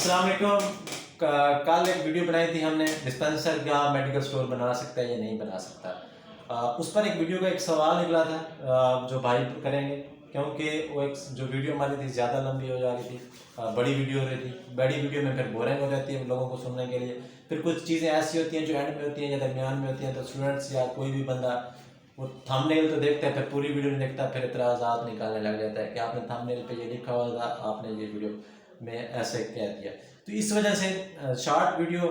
अस्सलाम वालेकुम। कल एक वीडियो बनाई थी हमने, डिस्पेंसर क्या मेडिकल स्टोर बना सकता है या नहीं बना सकता। उस पर एक वीडियो का एक सवाल निकला था, जो भाई करेंगे, क्योंकि वो एक जो वीडियो हमारी थी ज़्यादा लंबी हो जा रही थी, बड़ी वीडियो हो रही थी। बड़ी वीडियो में फिर बोरिंग हो जाती है लोगों को सुनने के लिए। फिर कुछ चीज़ें ऐसी होती हैं जो एंड में होती हैं या दरमियान में होती हैं, तो स्टूडेंट्स या कोई भी बंदा वो थंबनेल तो देखता है, फिर पूरी वीडियो नहीं देखता, फिर इतराज़ात निकालने लग जाता है कि आपने थंबनेल पे ये लिखा हुआ था, आपने ये वीडियो में ऐसे कह दिया। तो इस वजह से शॉर्ट वीडियो,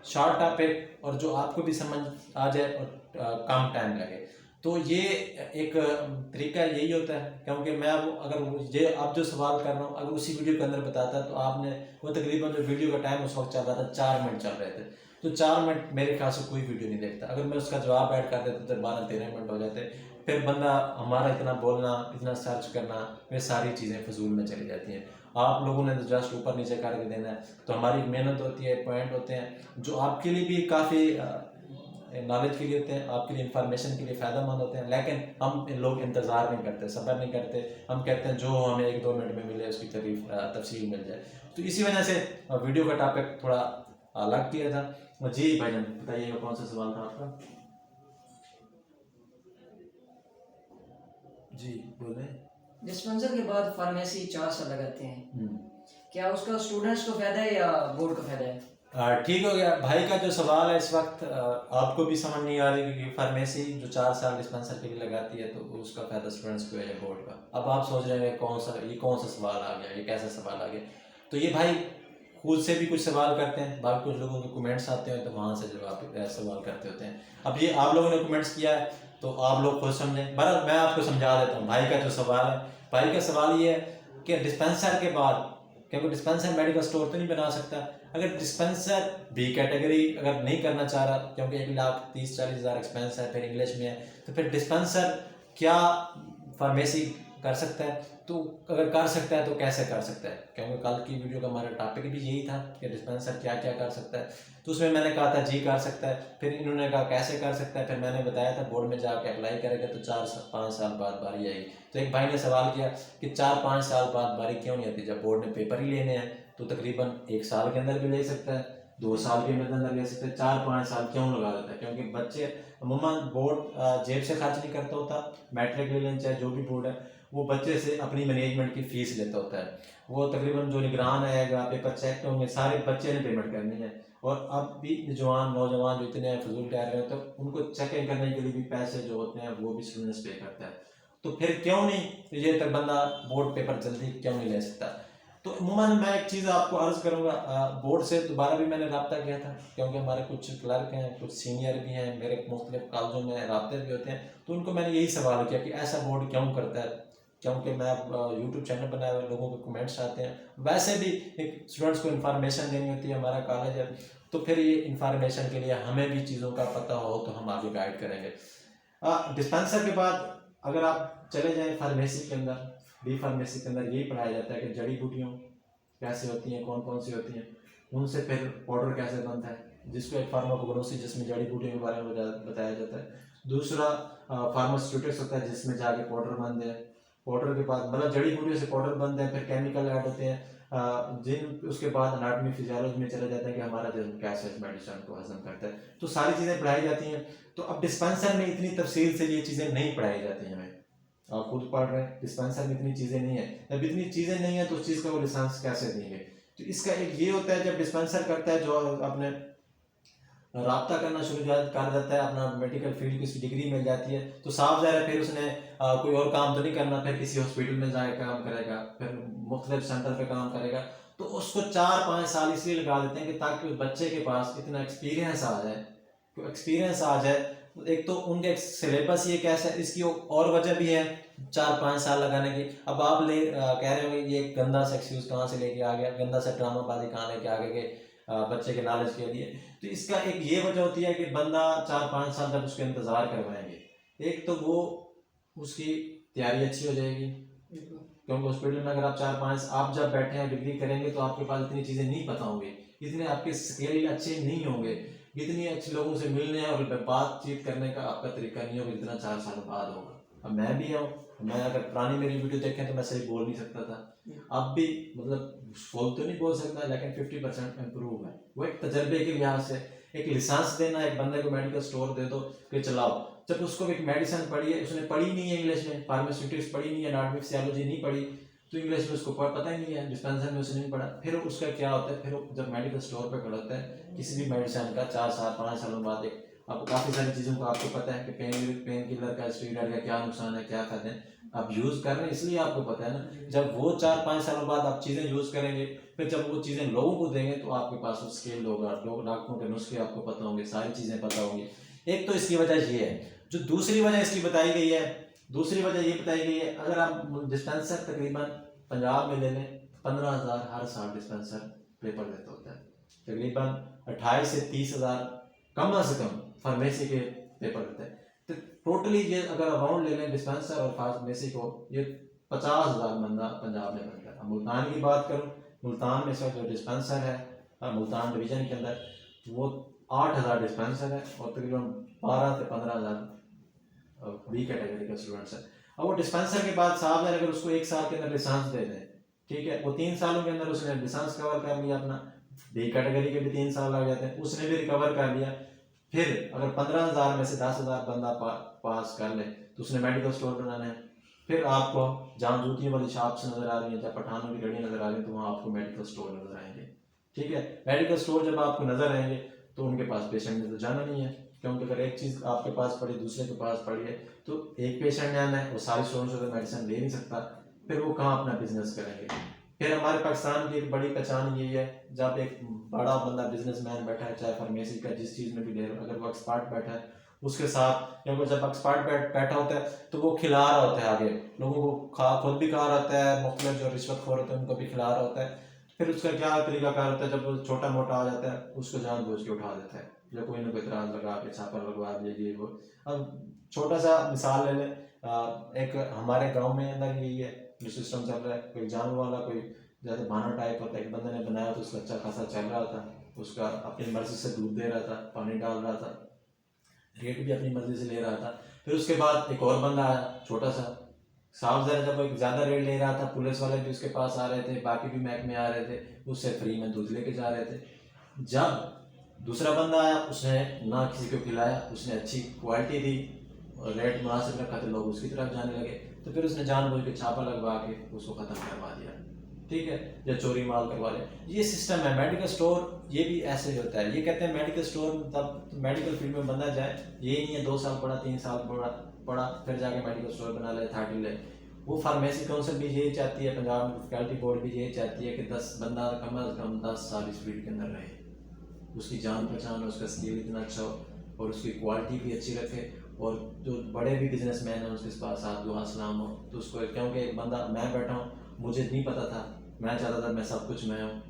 शॉर्ट टॉपिक, और जो आपको भी समझ आ जाए और कम टाइम लगे, तो ये एक तरीका यही होता है। क्योंकि मैं अगर ये आप जो सवाल कर रहा हूँ अगर उसी वीडियो के अंदर बताता, तो आपने वो तकरीबन जो वीडियो का टाइम उस वक्त चल रहा था 4 मिनट चल रहे थे, तो 4 मिनट मेरे ख्याल से कोई वीडियो नहीं देखता। अगर मैं उसका जवाब ऐड कर देता तो 12-13 मिनट हो जाते। फिर बंदा हमारा इतना बोलना, इतना सर्च करना, वे सारी चीज़ें फजूल में चली जाती हैं। आप लोगों ने तो जस्ट ऊपर नीचे करके देना है, तो हमारी मेहनत होती है, पॉइंट होते हैं जो आपके लिए भी काफ़ी नॉलेज के लिए होते हैं, आपके लिए इंफॉर्मेशन के लिए फ़ायदेमंद होते हैं। लेकिन हम लोग इंतज़ार नहीं करते, सब्र नहीं करते। हम कहते हैं जो हमें 1-2 मिनट में मिले उसकी तफसील मिल जाए। तो इसी वजह से वीडियो का टॉपिक थोड़ा अलग किया था। जी भाईजान बताइएगा, कौन सा सवाल था आपका? जी बोलें। डिस्पेंसर के बाद फार्मेसी 4 साल लगाते हैं, क्या उसका स्टूडेंट्स को फायदा है या बोर्ड को फायदा है? ठीक हो गया भाई का जो सवाल है। इस वक्त आपको भी समझ नहीं आ रही कि फार्मेसी जो 4 साल डिस्पेंसर के लिए लगाती है, तो उसका फायदा स्टूडेंट्स को है या बोर्ड का। अब आप सोच रहे हैं कौन सा सवाल आ गया, ये कैसा सवाल आ गया। तो ये भाई खुद से भी कुछ सवाल करते हैं, बाकी कुछ लोगों के कमेंट्स आते हैं, तो वहाँ से जवाब सवाल करते होते हैं। अब ये आप लोगों ने कमेंट्स किया है, तो आप लोग खुद समझें। बहरहाल मैं आपको समझा देता हूँ भाई का जो सवाल है। भाई का सवाल ये है कि डिस्पेंसर के बाद, क्योंकि डिस्पेंसर मेडिकल स्टोर तो नहीं बना सकता, अगर डिस्पेंसर बी कैटेगरी अगर नहीं करना चाह रहा, क्योंकि 1,30,40,000 एक्सपेंस है, फिर इंग्लिश में है, तो फिर डिस्पेंसर क्या फार्मेसी कर सकता है? तो अगर कर सकता है तो कैसे कर सकता है? क्योंकि कल की वीडियो का हमारा टॉपिक भी यही था कि डिस्पेंसर क्या क्या कर सकता है। तो उसमें मैंने कहा था जी कर सकता है, फिर इन्होंने कहा कैसे कर सकता है, फिर मैंने बताया था बोर्ड में जाके अप्लाई करेगा तो 4-5 साल बाद बारी आएगी। तो एक भाई ने सवाल किया कि 4-5 साल बाद बारी क्यों नहीं आती, जब बोर्ड ने पेपर ही लेने हैं तो तकरीबन 1 साल के अंदर भी ले सकता है, 2 साल के अंदर ले सकते हैं। 4-5 साल क्यों लगा देता है? क्योंकि बच्चे अमूमन बोर्ड जेब से खर्च नहीं करता होता। मैट्रिक ले लें चाहे जो भी बोर्ड है, वो बच्चे से अपनी मैनेजमेंट की फीस लेता होता है। वो तकरीबन जो निगरान आएगा, पेपर चेक होंगे, सारे बच्चे ने पेमेंट करनी है। और अब भी नौजवान जो इतने फजूल कह रहे हैं, तो उनको चेकिंग करने के लिए भी पैसे जो होते हैं वो भी स्टूडेंट्स पे करता है। तो फिर क्यों नहीं ये तक बंदा बोर्ड पेपर जल्दी क्यों नहीं ले सकता? तो अमूमन मैं एक चीज़ आपको अर्ज़ करूँगा, बोर्ड से दोबारा भी मैंने रब्ता किया था, क्योंकि हमारे कुछ क्लर्क हैं, कुछ सीनियर भी हैं, मेरे मुख्तलिफ कॉलेजों में रब्ते भी होते हैं। तो उनको मैंने यही सवाल किया कि ऐसा बोर्ड क्यों करता है, क्योंकि मैं यूट्यूब चैनल बनाया हुआ, लोगों के कमेंट्स आते हैं। वैसे भी एक स्टूडेंट्स को इन्फॉर्मेशन देनी होती है, हमारा कॉलेज है, तो फिर ये इन्फॉर्मेशन के लिए हमें भी चीज़ों का पता हो तो हम आगे गाइड करेंगे। डिस्पेंसर के बाद अगर आप चले जाएँ फार्मेसी के अंदर, बी फार्मेसी के अंदर यही पढ़ाया जाता है कि जड़ी बूटियों कैसे होती हैं, कौन कौन सी होती हैं, उनसे फिर पाउडर कैसे बनता है, जिसको एक फार्माकोग्नोसी जिसमें जड़ी बूटियों के बारे में बताया जाता है। दूसरा फार्मास्यूटिक्स होता है जिसमें जाके पाउडर बनते हैं। पाउडर के बाद मतलब जड़ी बूटियों से पाउडर बनते हैं, फिर केमिकल ऐड होते हैं, जिन उसके बाद अनाटमी फिजियोलॉजी में चला जाता है कि हमारा जिस्म कैसे इस मेडिसिन को हजम करता है। तो सारी चीज़ें पढ़ाई जाती हैं। तो अब डिस्पेंसर में इतनी तफसील से ये चीज़ें नहीं पढ़ाई जाती हैं। हमें आप खुद पढ़ रहे हैं, डिस्पेंसर में इतनी चीज़ें नहीं है। जब इतनी चीज़ें नहीं है तो उस चीज़ का वो लाइसेंस कैसे देंगे? तो इसका एक ये होता है, जब डिस्पेंसर करता है, जो अपने राब्ता करना शुरू कर देता है, अपना मेडिकल फील्ड की उसकी डिग्री मिल जाती है, तो साफ ज़ाहिर है फिर उसने कोई और काम तो नहीं करना, फिर किसी हॉस्पिटल में जाकर काम करेगा, फिर मुख्तलिफ सेंटर पे काम करेगा। तो उसको 4-5 साल इसलिए लगा देते हैं कि ताकि उस बच्चे के पास इतना एक्सपीरियंस आ जाए, एक तो उनके सिलेबस ये कैसा है, इसकी और वजह भी है 4-5 साल लगाने की। अब आप कह रहे होंगे ये गंदा सा एक्सक्यूज कहाँ से लेके आ गया, गंदा सा ड्रामाबाजी कहाँ लेके आ गए बच्चे के नॉलेज के लिए। तो इसका एक ये वजह होती है कि बंदा 4-5 साल तक उसका इंतज़ार करवाएंगे। एक तो वो उसकी तैयारी अच्छी हो जाएगी, क्योंकि हॉस्पिटल में अगर आप 4-5 आप जब बैठे हैं डिग्री करेंगे तो आपके पास इतनी चीज़ें नहीं पता होंगी, इतने आपके स्किल अच्छे नहीं होंगे, इतनी अच्छे लोगों से मिलने और बातचीत करने का आपका तरीका नहीं होगा जितना 4 साल बाद होगा। अब मैं भी हूँ, मैं अगर पुरानी मेरी वीडियो देखें तो मैं सही बोल नहीं सकता था, अब भी मतलब फुल तो नहीं बोल सकता, लेकिन 50% इम्प्रूव है। वो एक तजर्बे के लिहाज से, एक लाइसेंस देना, एक बंदे को मेडिकल स्टोर दे दो कि चलाओ, जब उसको एक मेडिसिन पढ़ी है, उसने पढ़ी नहीं है इंग्लिश में, फार्मास्यूटिक्स पढ़ी नहीं है, एनाटॉमी फिजियोलॉजी नहीं पढ़ी, तो इंग्लिश में उसको पता ही नहीं है, डिस्पेंसर में उसने नहीं पढ़ा, फिर उसका क्या होता है, फिर जब मेडिकल स्टोर पे खड़ा होता है किसी भी मेडिसिन का 4 साल 5 सालों बाद, एक आपको काफ़ी सारी चीज़ों का आपको पता है कि पेन किलर का, स्टीरॉयड का क्या नुकसान है, क्या फायदे हैं, आप यूज़ कर रहे हैं इसलिए आपको पता है ना। जब वो 4-5 सालों बाद आप चीज़ें यूज़ करेंगे, फिर जब वो चीज़ें लोगों को देंगे तो आपके पास वो स्किल होगा, लोग डॉक्टरों के नुस्खे आपको पता होंगे, सारी चीज़ें पता होंगी। एक तो इसकी वजह ये है। जो दूसरी वजह इसकी बताई गई है, दूसरी वजह ये बताई गई है, अगर आप डिस्पेंसर तकरीबन पंजाब में ले लें 15,000 हर साल डिस्पेंसर पेपर देता होता है, तकरीबन 28 से 30,000 कम से कम फार्मेसी के पेपर देते हैं। तो टोटली ये अगर अमाउंट ले लें डिस्पेंसर और फार्मेसी को, ये 50,000 बंदा पंजाब में बनता है। मुल्तान की बात करूँ, मुल्तान में इसका जो डिस्पेंसर है मुल्तान डिवीजन के अंदर, वो 8,000 डिस्पेंसर है और तकरीबन 12 से 15,000 बी कैटेगरी के स्टूडेंट्स हैं। अब वो डिस्पेंसर के बाद साहब ने अगर उसको 1 साल के अंदर लाइसेंस दे दें, ठीक है, वो 3 सालों के अंदर उसने लाइसेंस कवर कर लिया अपना, बी कैटेगरी के भी 3 साल लग जाते हैं, उसने भी रिकवर कर लिया। फिर अगर 15,000 में से 10,000 बंदा पास कर ले तो उसने मेडिकल स्टोर बनाना है। फिर आपको जहाँ जूतियों वाली शॉप्स नज़र आ रही हैं, जहाँ पठानों की गड्डियाँ नज़र आ रही हैं, तो वहाँ आपको मेडिकल स्टोर नज़र आएंगे, ठीक है। मेडिकल स्टोर जब आपको नज़र आएंगे तो उनके पास पेशेंट ने तो जाना नहीं है, क्योंकि अगर एक चीज़ आपके पास पड़ी दूसरे के पास पड़ी है तो एक पेशेंट ने आना है, वो सारे स्टोर से मेडिसिन ले नहीं सकता, फिर वो कहाँ अपना बिजनेस करेंगे। फिर हमारे पाकिस्तान की एक बड़ी पहचान यही है, जब एक बड़ा बंदा बिजनेसमैन बैठा है, चाहे फार्मेसी का जिस चीज़ में भी ले, अगर वो एक्सपर्ट बैठा है उसके साथ, क्योंकि जब एक्सपर्ट बैठा होता है तो वो खिला रहा होता है आगे लोगों को, खुद भी खा रहा होता है, मुख्तलिफ जो रिश्वतखोर होते हैं उनको भी खिला रहा होता है। फिर उसका क्या तरीकाकार होता है, जब वो छोटा मोटा आ जाता है उसको जानबूझ के उठा देता है, या कोई ना कोई इतराज़ लगा के छापा लगवा दिया ये वो। अब छोटा सा मिसाल ले लें, एक हमारे गाँव में अंदर यही है जो सिस्टम चल रहा है, कोई जानवर वाला, कोई जैसे भाना टाइप होता है, एक बंदे ने बनाया तो उसका अच्छा खासा चल रहा था, उसका अपनी मर्जी से दूध दे रहा था, पानी डाल रहा था, रेट भी अपनी मर्जी से ले रहा था। फिर उसके बाद एक और बंदा आया छोटा सा, साफ ज़रा जब एक ज़्यादा रेट ले रहा था, पुलिस वाले भी उसके पास आ रहे थे, बाकी भी महकमे आ रहे थे, उससे फ्री में दूध लेके जा रहे थे। जब दूसरा बंदा आया उसने ना किसी को खिलाया, उसने अच्छी क्वालिटी दी और रेट मुनासिब रखा, तो लोग उसकी तरफ जाने लगे, तो फिर उसने जानबूझ के छापा लगवा के उसको ख़त्म करवा दिया, ठीक है, या चोरी माल करवा ले। ये सिस्टम है मेडिकल स्टोर, ये भी ऐसे ही होता है। ये कहते हैं मेडिकल स्टोर तब मेडिकल फील्ड में बंदा जाए, ये नहीं है 2 साल पढ़ा 3 साल पढ़ा फिर जाके मेडिकल स्टोर बना ले, 30 ले। वो फार्मेसी काउंसिल भी यही चाहती है, पंजाब फैकल्टी बोर्ड भी यही चाहती है कि 10 बंदा कम अज़ कम 10 साल इस फील्ड के अंदर रहे, उसकी जान पहचान, उसका स्किल इतना अच्छा हो और उसकी क्वालिटी भी अच्छी रखे, और जो बड़े भी बिजनेसमैन हैं उसके पास हाथ दुआ सलाम हो, तो उसको, क्योंकि एक बंदा, मैं बैठा हूँ, मुझे नहीं पता था, मैं चाहता था मैं सब कुछ मैं हूँ,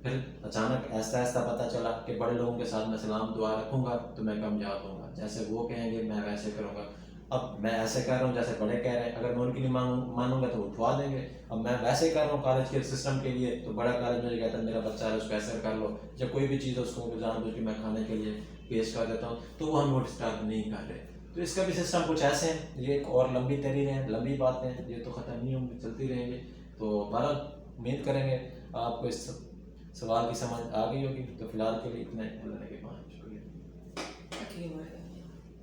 फिर अचानक ऐसा ऐसा पता चला कि बड़े लोगों के साथ मैं सलाम दुआ रखूँगा तो मैं कामयाब होऊंगा, जैसे वो कहेंगे मैं वैसे करूँगा। अब मैं ऐसे कर रहा हूँ जैसे बड़े कह रहे हैं, अगर मैं उनकी नहीं मानूंगा तो उठवा देंगे। अब मैं वैसे कर रहा हूँ कॉलेज के सिस्टम के लिए, तो बड़ा कॉलेज मुझे कहता है मेरा बच्चा है उसको ऐसे कर लो, जब कोई भी चीज़ उसको जानबूझ के मैं खाने के लिए पेश कर देता हूँ तो वो हम नोट स्टार्ट नहीं कर रहे। तो इसका भी सिस्टम कुछ ऐसे हैं, ये एक और लंबी तरीन है, लंबी बातें हैं, ये तो ख़त्म नहीं होंगी, चलती रहेंगी। तो बहरहाल उम्मीद करेंगे आपको इस सवाल की समझ आ गई होगी। तो फिलहाल के लिए इतना ही, शुक्रिया।